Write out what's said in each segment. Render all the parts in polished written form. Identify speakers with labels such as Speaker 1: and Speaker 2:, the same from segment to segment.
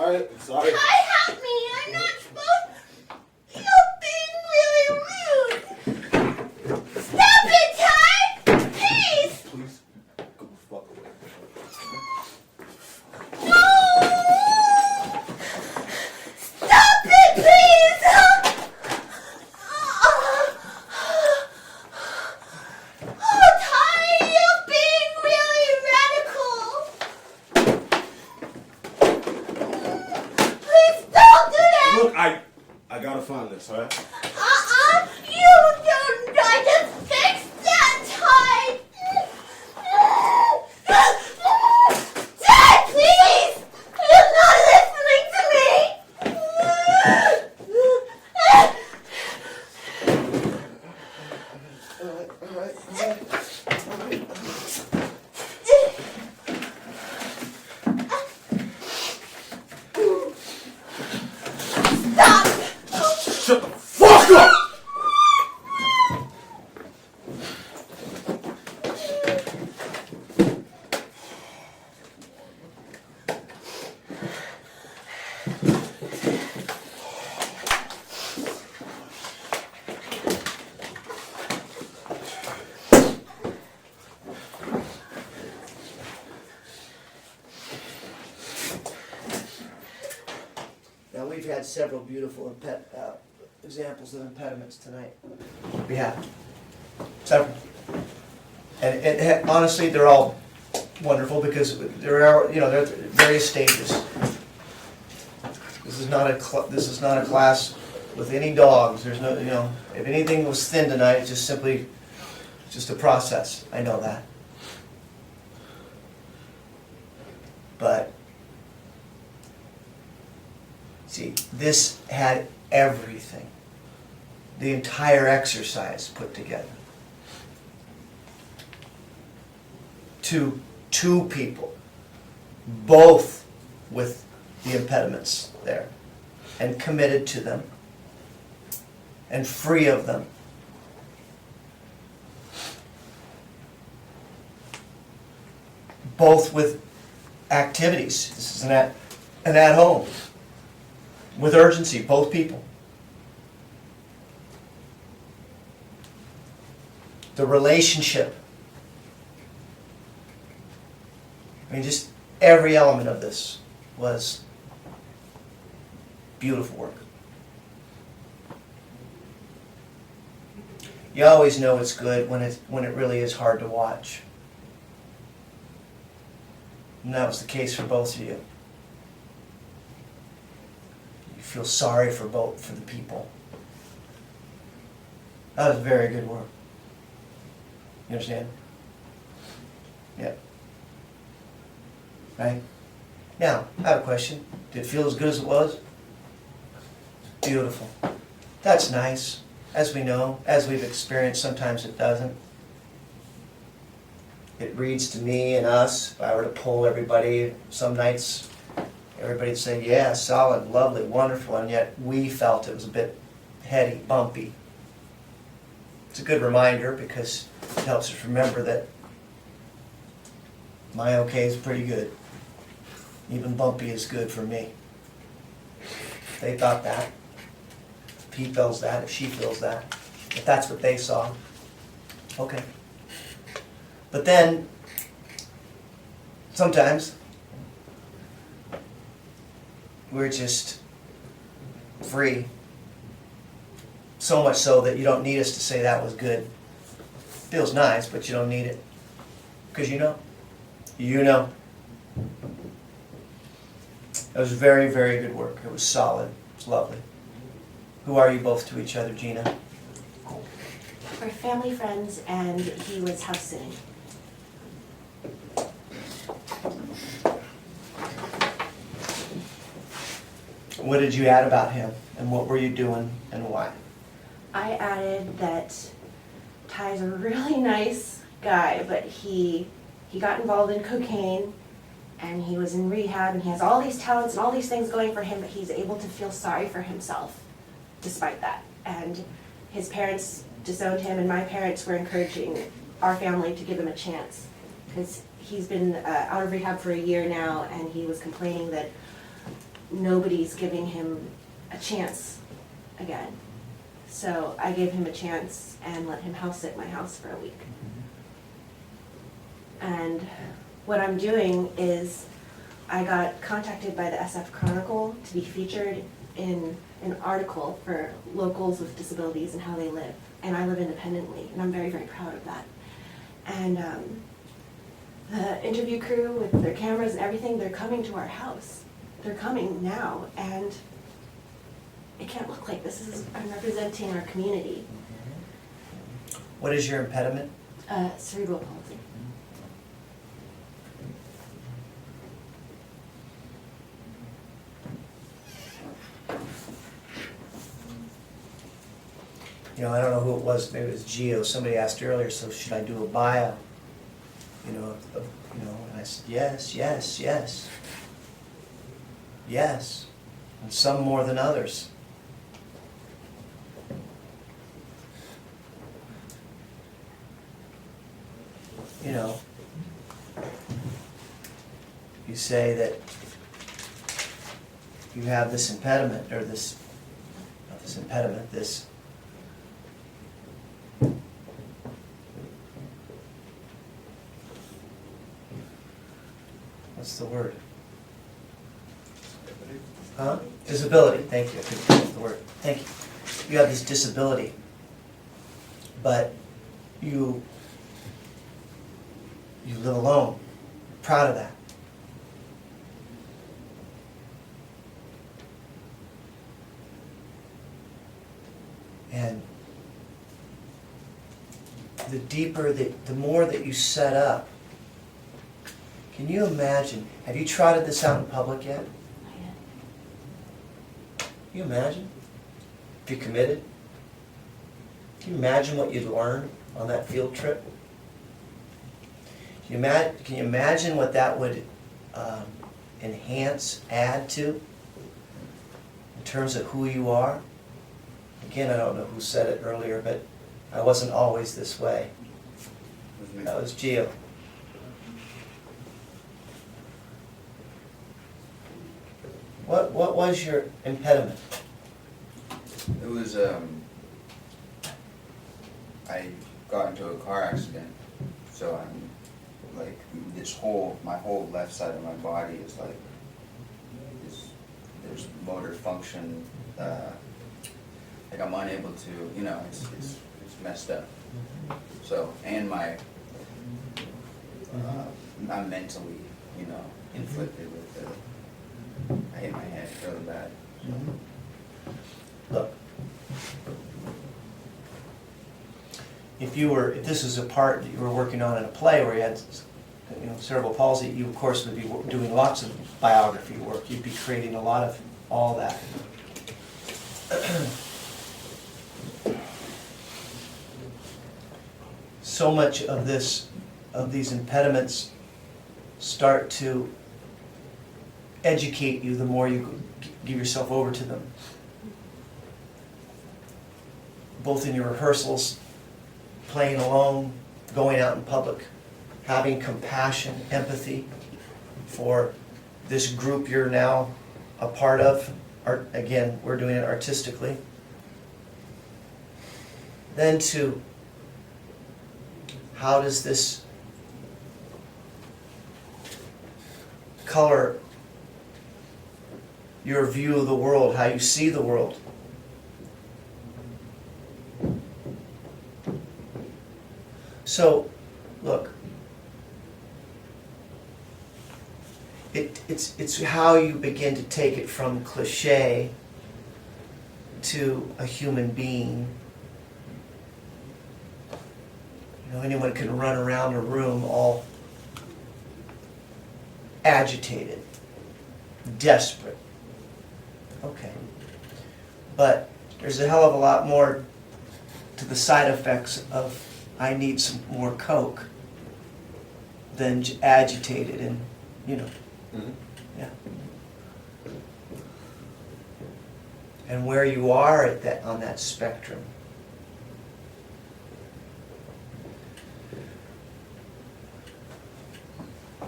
Speaker 1: sorry. I'm sorry.
Speaker 2: Ty, help me. I'm not supposed. You're being really rude. Stop it, Ty! Please!
Speaker 1: Please, go the fuck away.
Speaker 2: No! Stop it, please! Oh, Ty, you're being really radical. Please don't do that!
Speaker 1: Look, I gotta find this, alright?
Speaker 2: You don't try to fix that, Ty! Ty, please! You're not listening to me! Stop!
Speaker 1: Shut the fuck up!
Speaker 3: Now, we've had several beautiful examples of impediments tonight. We have. Several. And honestly, they're all wonderful because there are, there are various stages. This is not a class with any dogs. There's no, if anything was thin tonight, it's just simply just a process. I know that. But see, this had everything. The entire exercise put together. To two people, both with the impediments there, and committed to them, and free of them. Both with activities. This is an at home. With urgency, both people. The relationship. I mean, just every element of this was beautiful work. You always know it's good when it really is hard to watch. And that was the case for both of you. You feel sorry for the people. That was very good work. You understand? Yeah. Right? Now, I have a question. Did it feel as good as it was? Beautiful. That's nice. As we know, as we've experienced, sometimes it doesn't. It reads to me and us, if I were to poll everybody, some nights everybody'd say, yeah, solid, lovely, wonderful, and yet we felt it was a bit heady, bumpy. It's a good reminder because it helps us remember that my okay is pretty good. Even bumpy is good for me. If they thought that, if he feels that, if she feels that, if that's what they saw, okay. But then, sometimes, we're just free. So much so that you don't need us to say that was good. Feels nice, but you don't need it. Because you know. You know. It was very, very good work. It was solid. It was lovely. Who are you both to each other, Gina?
Speaker 4: We're family friends, and he was house sitting.
Speaker 3: What did you add about him? And what were you doing and why?
Speaker 4: I added that Ty's a really nice guy, but he got involved in cocaine, and he was in rehab, and he has all these talents and all these things going for him, but he's able to feel sorry for himself despite that. And his parents disowned him, and my parents were encouraging our family to give him a chance, because he's been out of rehab for a year now, and he was complaining that nobody's giving him a chance again. So I gave him a chance and let him house sit my house for a week. And what I'm doing is I got contacted by the SF Chronicle to be featured in an article for locals with disabilities and how they live. And I live independently, and I'm very, very proud of that. And the interview crew with their cameras and everything, they're coming to our house. They're coming now, and it can't look like this. I'm representing our community.
Speaker 3: What is your impediment?
Speaker 4: Cerebral palsy.
Speaker 3: You know, I don't know who it was, maybe it was Gio, somebody asked earlier, so should I do a bio? And I said, yes, yes, yes. Yes, and some more than others. You know, you say that you have this impediment, or this, not this impediment, this what's the word? Huh? Disability, thank you, I couldn't think of the word, thank you. You have this disability, but you live alone, proud of that. And the deeper, the more that you set up, can you imagine, have you trotted this out in public yet? Can you imagine? If you committed? Can you imagine what you'd learn on that field trip? Can you imagine what that would enhance, add to, in terms of who you are? Again, I don't know who said it earlier, but I wasn't always this way. That was Gio. What was your impediment?
Speaker 5: It was, I got into a car accident, so I'm, like, my whole left side of my body is like, there's motor function, like I'm unable to, it's messed up. So, and I'm mentally, inflicted with I hit my head really bad.
Speaker 3: Look, if this was a part that you were working on in a play where you had, cerebral palsy, you of course would be doing lots of biography work. You'd be creating a lot of all that. So much of these impediments start to educate you the more you give yourself over to them. Both in your rehearsals, playing alone, going out in public, having compassion, empathy for this group you're now a part of. Again, we're doing it artistically. Then to how does this color your view of the world, how you see the world? So, look, it's how you begin to take it from cliche to a human being. Anyone can run around a room all agitated, desperate. Okay. But there's a hell of a lot more to the side effects of I need some more Coke than agitated and,
Speaker 5: Mm-hmm.
Speaker 3: yeah. And where you are on that spectrum.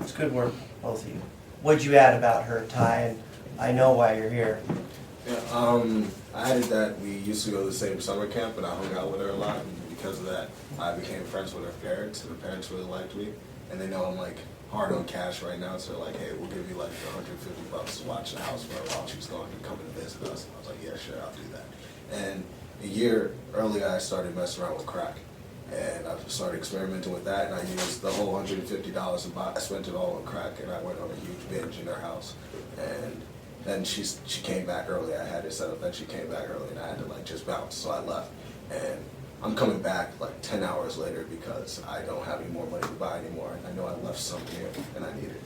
Speaker 3: It's good work, both of you. What'd you add about her, Ty, and I know why you're here.
Speaker 1: Yeah, I added that we used to go to the same summer camp, and I hung out with her a lot, and because of that, I became friends with her parents, and her parents really liked me, and they know I'm like hard on cash right now, so they're like, hey, we'll give you like $150 to watch the house for her while she's going to come and visit us. And I was like, yeah, sure, I'll do that. And a year earlier, I started messing around with crack, and I started experimenting with that, and I used the whole $150 and I spent it all on crack, and I went on a huge binge in her house, and then she came back early. I had it set up. Then she came back early, and I had to like just bounce. So I left, and I'm coming back like 10 hours later because I don't have any more money to buy anymore, and I know I left some here, and I need it.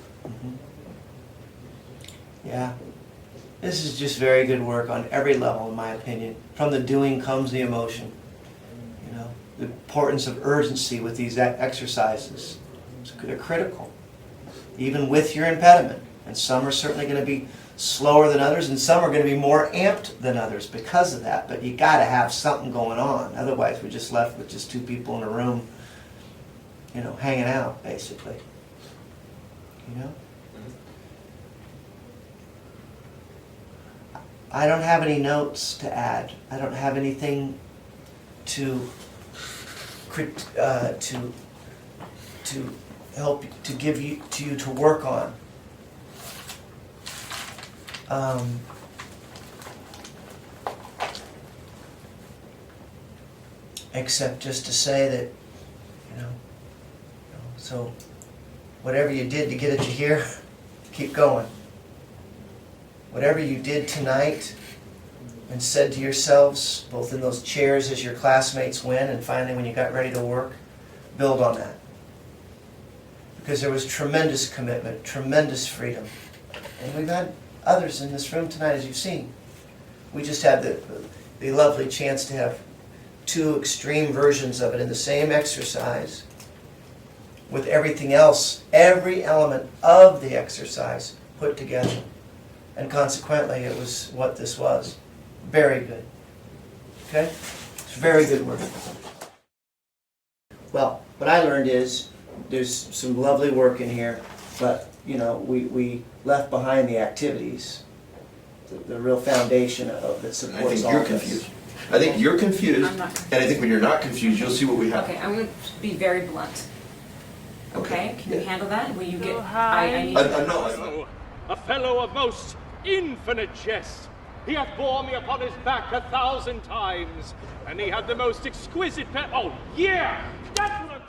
Speaker 3: Yeah. This is just very good work on every level, in my opinion. From the doing comes the emotion. You know, the importance of urgency with these exercises. They're critical, even with your impediment. And some are certainly going to be slower than others, and some are going to be more amped than others because of that. But you got to have something going on. Otherwise, we're just left with just two people in a room, you know, hanging out, basically. You know? I don't have any notes to add. I don't have anything to help to give you to work on. Except just to say that, so whatever you did to get it to here, keep going. Whatever you did tonight and said to yourselves, both in those chairs as your classmates went and finally when you got ready to work, build on that. Because there was tremendous commitment, tremendous freedom. And we've had others in this room tonight, as you've seen. We just had the lovely chance to have two extreme versions of it in the same exercise with everything else, every element of the exercise put together. And consequently, it was what this was. Very good. Okay? It's very good work. Well, what I learned is there's some lovely work in here, but we left behind the activities, the real foundation of that supports all
Speaker 6: I think
Speaker 3: this.
Speaker 6: you're confused. I think you're confused,
Speaker 7: I'm not confused.
Speaker 6: and I think when you're not confused, you'll see what we have.
Speaker 7: Okay, I'm going to be very blunt. Okay, can you
Speaker 6: Yeah.
Speaker 7: handle that? Will you get? I need.
Speaker 6: No,
Speaker 8: A fellow of most infinite jest. He hath borne me upon his back 1,000 times, and he had the most exquisite oh, yeah! That's what I'm